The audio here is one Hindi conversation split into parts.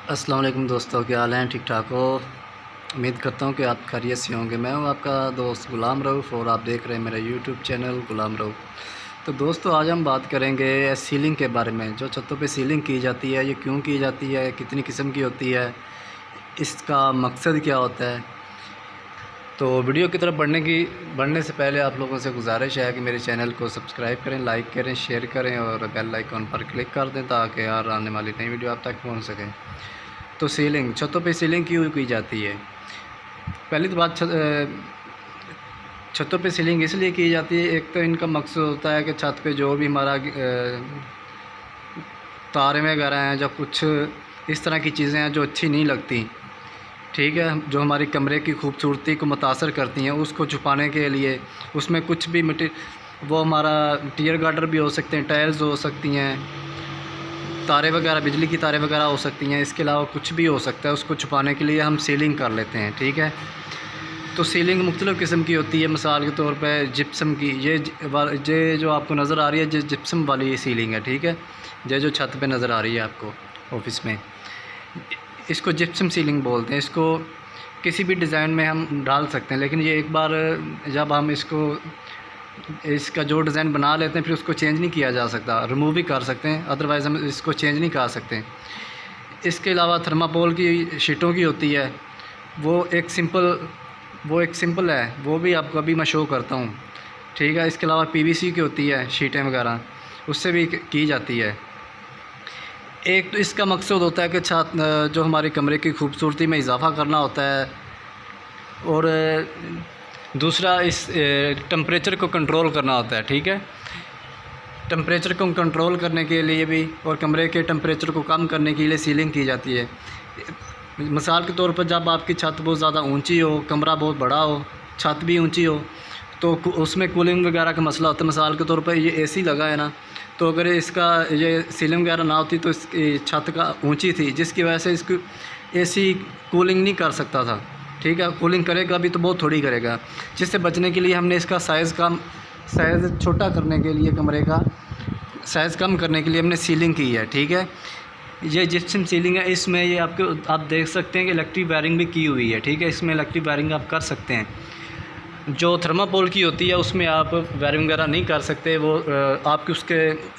अस्सलाम वालेकुम दोस्तों, क्या हाल हैं? ठीक ठाक हो? उम्मीद करता हूँ कि आप खैरियत से होंगे। मैं हूँ आपका दोस्त ग़ुलाम रऊफ़ और आप देख रहे हैं मेरा यूट्यूब चैनल ग़ुलाम रऊफ़। तो दोस्तों, आज हम बात करेंगे सीलिंग के बारे में। जो छतों पे सीलिंग की जाती है, ये क्यों की जाती है, कितनी किस्म की होती है, इसका मकसद क्या होता है। तो वीडियो की तरफ बढ़ने से पहले आप लोगों से गुजारिश है कि मेरे चैनल को सब्सक्राइब करें, लाइक करें, शेयर करें और बेल आइकॉन पर क्लिक कर दें ताकि हर आने वाली नई वीडियो आप तक पहुँच सके। तो सीलिंग, छतों पे सीलिंग क्यों की जाती है? पहली तो बात, छतों पे सीलिंग इसलिए की जाती है, एक तो इनका मकसद होता है कि छत पे जो भी हमारा तारे वगैरह हैं, जो कुछ इस तरह की चीज़ें हैं जो अच्छी नहीं लगती, ठीक है, जो हमारी कमरे की खूबसूरती को मुतासर करती हैं, उसको छुपाने के लिए उसमें कुछ भी वो हमारा टियर गार्डर भी हो सकते हैं, टाइल्स हो सकती हैं, तारे वगैरह, बिजली की तारें वगैरह हो सकती हैं, इसके अलावा कुछ भी हो सकता है, उसको छुपाने के लिए हम सीलिंग कर लेते हैं, ठीक है। तो सीलिंग मुख्तलिफ़ किस्म की होती है। मिसाल के तौर पे जिप्सम की, ये जो आपको नज़र आ रही है, ये जिप्सम वाली सीलिंग है, ठीक है। ये जो छत पे नज़र आ रही है आपको ऑफिस में, इसको जिप्सम सीलिंग बोलते हैं। इसको किसी भी डिज़ाइन में हम डाल सकते हैं, लेकिन ये एक बार जब हम इसका जो डिज़ाइन बना लेते हैं, फिर उसको चेंज नहीं किया जा सकता। रिमूव भी कर सकते हैं, अदरवाइज़ हम इसको चेंज नहीं कर सकते। इसके अलावा थर्माकोल की शीटों की होती है, वो एक सिंपल है, वो भी आपको अभी मैं शो करता हूँ, ठीक है। इसके अलावा पीवीसी की होती है शीटें वगैरह, उससे भी की जाती है। एक तो इसका मकसद होता है कि छत, जो हमारे कमरे की खूबसूरती में इजाफ़ा करना होता है, और दूसरा इस टेम्परेचर को कंट्रोल करना होता है, ठीक है। टेम्परेचर को कंट्रोल करने के लिए भी और कमरे के टेम्परेचर को कम करने के लिए सीलिंग की जाती है। मिसाल के तौर पर, जब आपकी छत बहुत ज़्यादा ऊंची हो, कमरा बहुत बड़ा हो, छत भी ऊंची हो, तो उसमें कूलिंग वगैरह का मसला होता है। मिसाल के तौर पर ये एसी लगा है ना, तो अगर ये सीलिंग वगैरह ना होती तो इसकी छत का ऊंची थी, जिसकी वजह से इसकी एसी कूलिंग नहीं कर सकता था, ठीक है। कूलिंग करेगा भी तो बहुत थोड़ी करेगा। जिससे बचने के लिए हमने इसका साइज़ छोटा करने के लिए, कमरे का साइज़ कम करने के लिए हमने सीलिंग की है, ठीक है। ये जिप्सम सीलिंग है, इसमें ये आप देख सकते हैं कि इलेक्ट्रिक वायरिंग भी की हुई है, ठीक है। इसमें इलेक्ट्रिक वायरिंग आप कर सकते हैं। जो थर्माकोल की होती है उसमें आप वायरिंग वगैरह नहीं कर सकते, वो आपकी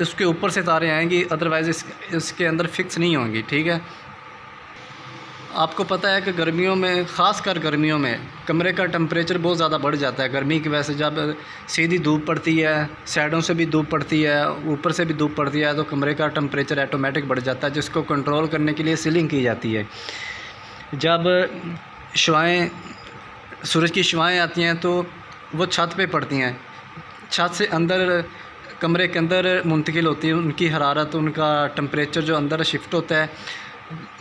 उसके ऊपर से तारें आएंगी, अदरवाइज़ इसके अंदर फिक्स नहीं होंगी, ठीक है। आपको पता है कि गर्मियों में, ख़ासकर गर्मियों में, कमरे का टेम्परेचर बहुत ज़्यादा बढ़ जाता है। गर्मी की वजह से जब सीधी धूप पड़ती है, साइडों से भी धूप पड़ती है, ऊपर से भी धूप पड़ती है, तो कमरे का टेम्परेचर ऑटोमेटिक बढ़ जाता है, जिसको कंट्रोल करने के लिए सीलिंग की जाती है। जब सूरज की शुआएँ आती हैं तो वो छत पे पड़ती हैं, छत से अंदर कमरे के अंदर मुंतकिल होती है, उनकी हरारत, उनका टेम्परेचर जो अंदर शिफ्ट होता है।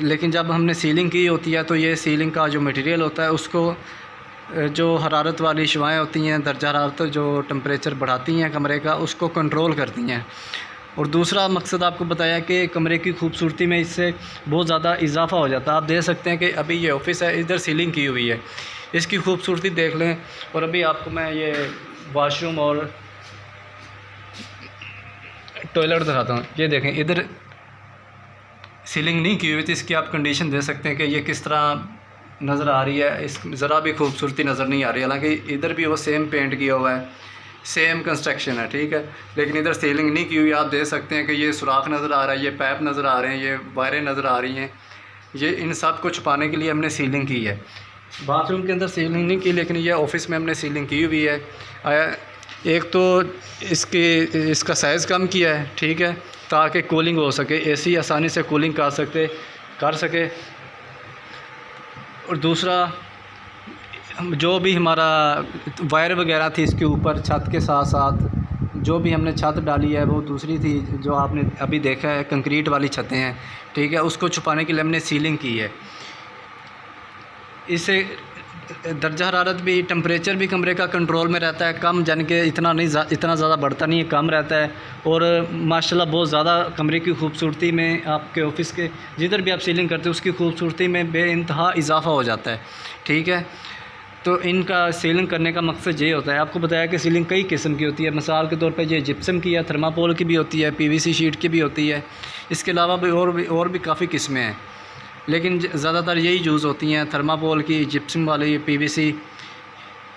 लेकिन जब हमने सीलिंग की होती है, तो ये सीलिंग का जो मटेरियल होता है, उसको जो हरारत वाली शुआएँ होती हैं, दर्जा हरारत जो टेम्परेचर बढ़ाती हैं कमरे का, उसको कंट्रोल करती हैं। और दूसरा मकसद आपको बताया कि कमरे की खूबसूरती में इससे बहुत ज़्यादा इजाफ़ा हो जाता है। आप देख सकते हैं कि अभी ये ऑफिस है, इधर सीलिंग की हुई है, इसकी खूबसूरती देख लें। और अभी आपको मैं ये वाशरूम और टॉयलेट दिखाता हूँ। ये देखें, इधर सीलिंग नहीं की हुई थी, इसकी आप कंडीशन दे सकते हैं कि ये किस तरह नज़र आ रही है। इस ज़रा भी खूबसूरती नज़र नहीं आ रही, हालांकि इधर भी वो सेम पेंट किया हुआ है, सेम कंस्ट्रक्शन है, ठीक है। लेकिन इधर सीलिंग नहीं की हुई। आप देख सकते हैं कि ये सुराख नज़र आ रहा है, ये पाइप नज़र आ रहे हैं, ये वायरें नज़र आ रही हैं। ये इन सब को छुपाने के लिए हमने सीलिंग की है। बाथरूम के अंदर सीलिंग नहीं की, लेकिन ये ऑफिस में हमने सीलिंग की हुई है। एक तो इसका साइज़ कम किया है, ठीक है, ताकि कूलिंग हो सके, एसी आसानी से कूलिंग कर सके। और दूसरा, जो भी हमारा वायर वगैरह थी इसके ऊपर, छत के साथ साथ जो भी हमने छत डाली है, वो दूसरी थी जो आपने अभी देखा है, कंक्रीट वाली छतें हैं, ठीक है, उसको छुपाने के लिए हमने सीलिंग की है। इससे दर्जा हरारत भी, टेम्परेचर भी कमरे का कंट्रोल में रहता है, कम, यानी कि इतना ज़्यादा बढ़ता नहीं है, कम रहता है। और माशाल्लाह बहुत ज़्यादा कमरे की खूबसूरती में, आपके ऑफिस के जिधर भी आप सीलिंग करते हो उसकी खूबसूरती में बेइंतहा इजाफ़ा हो जाता है, ठीक है। तो इनका सीलिंग करने का मकसद ये होता है। आपको बताया कि सीलिंग कई किस्म की होती है। मिसाल के तौर पे ये जिप्सम की है, थर्माकोल की भी होती है, पीवीसी शीट की भी होती है। इसके अलावा भी और भी काफ़ी किस्में हैं। लेकिन ज़्यादातर यही यूज़ होती हैं, थर्माकोल की, जिप्सम वाली, पीवीसी।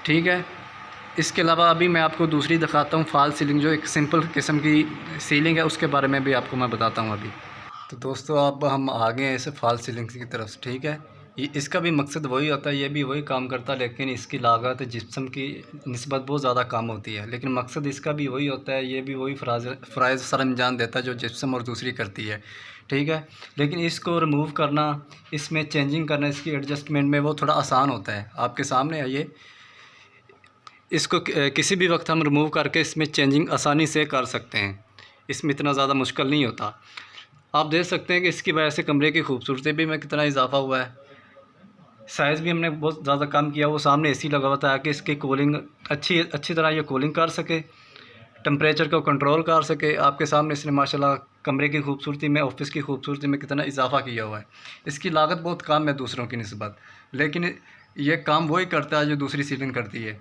ठीक है। इसके अलावा अभी मैं आपको दूसरी दिखाता हूँ, फॉल सीलिंग, जो एक सिंपल किस्म की सीलिंग है, उसके बारे में भी आपको मैं बताता हूँ अभी। तो दोस्तों अब हम आ गए हैं इस फॉल सीलिंग की तरफ। ठीक है। ये इसका भी मकसद वही होता है, ये भी वही काम करता है, लेकिन इसकी लागत जिप्सम की निस्बत बहुत ज़्यादा कम होती है। लेकिन मकसद इसका भी वही होता है, ये भी वही फ़राइज़ सरअंजाम देता है जो जिप्सम और दूसरी करती है। ठीक है। लेकिन इसको रिमूव करना, इसमें चेंजिंग करना, इसकी एडजस्टमेंट में वो थोड़ा आसान होता है। आपके सामने है ये, इसको किसी भी वक्त हम रिमूव करके इसमें चेंजिंग आसानी से कर सकते हैं, इसमें इतना ज़्यादा मुश्किल नहीं होता। आप देख सकते हैं कि इसकी वजह से कमरे की खूबसूरती भी में कितना इजाफा हुआ है। साइज़ भी हमने बहुत ज़्यादा कम किया, वो सामने एसी लगा हुआ था कि इसकी कूलिंग अच्छी तरह ये कूलिंग कर सके, टेम्परेचर को कंट्रोल कर सके। आपके सामने इसने माशाल्लाह कमरे की खूबसूरती में, ऑफिस की खूबसूरती में कितना इजाफा किया हुआ है। इसकी लागत बहुत कम है दूसरों की निस्बत, लेकिन ये काम वही करता है जो दूसरी सीलिंग करती है।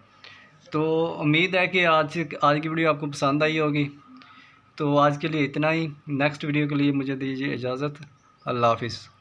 तो उम्मीद है कि आज की वीडियो आपको पसंद आई होगी। तो आज के लिए इतना ही। नेक्स्ट वीडियो के लिए मुझे दीजिए इजाज़त। अल्लाह हाफ़िज़।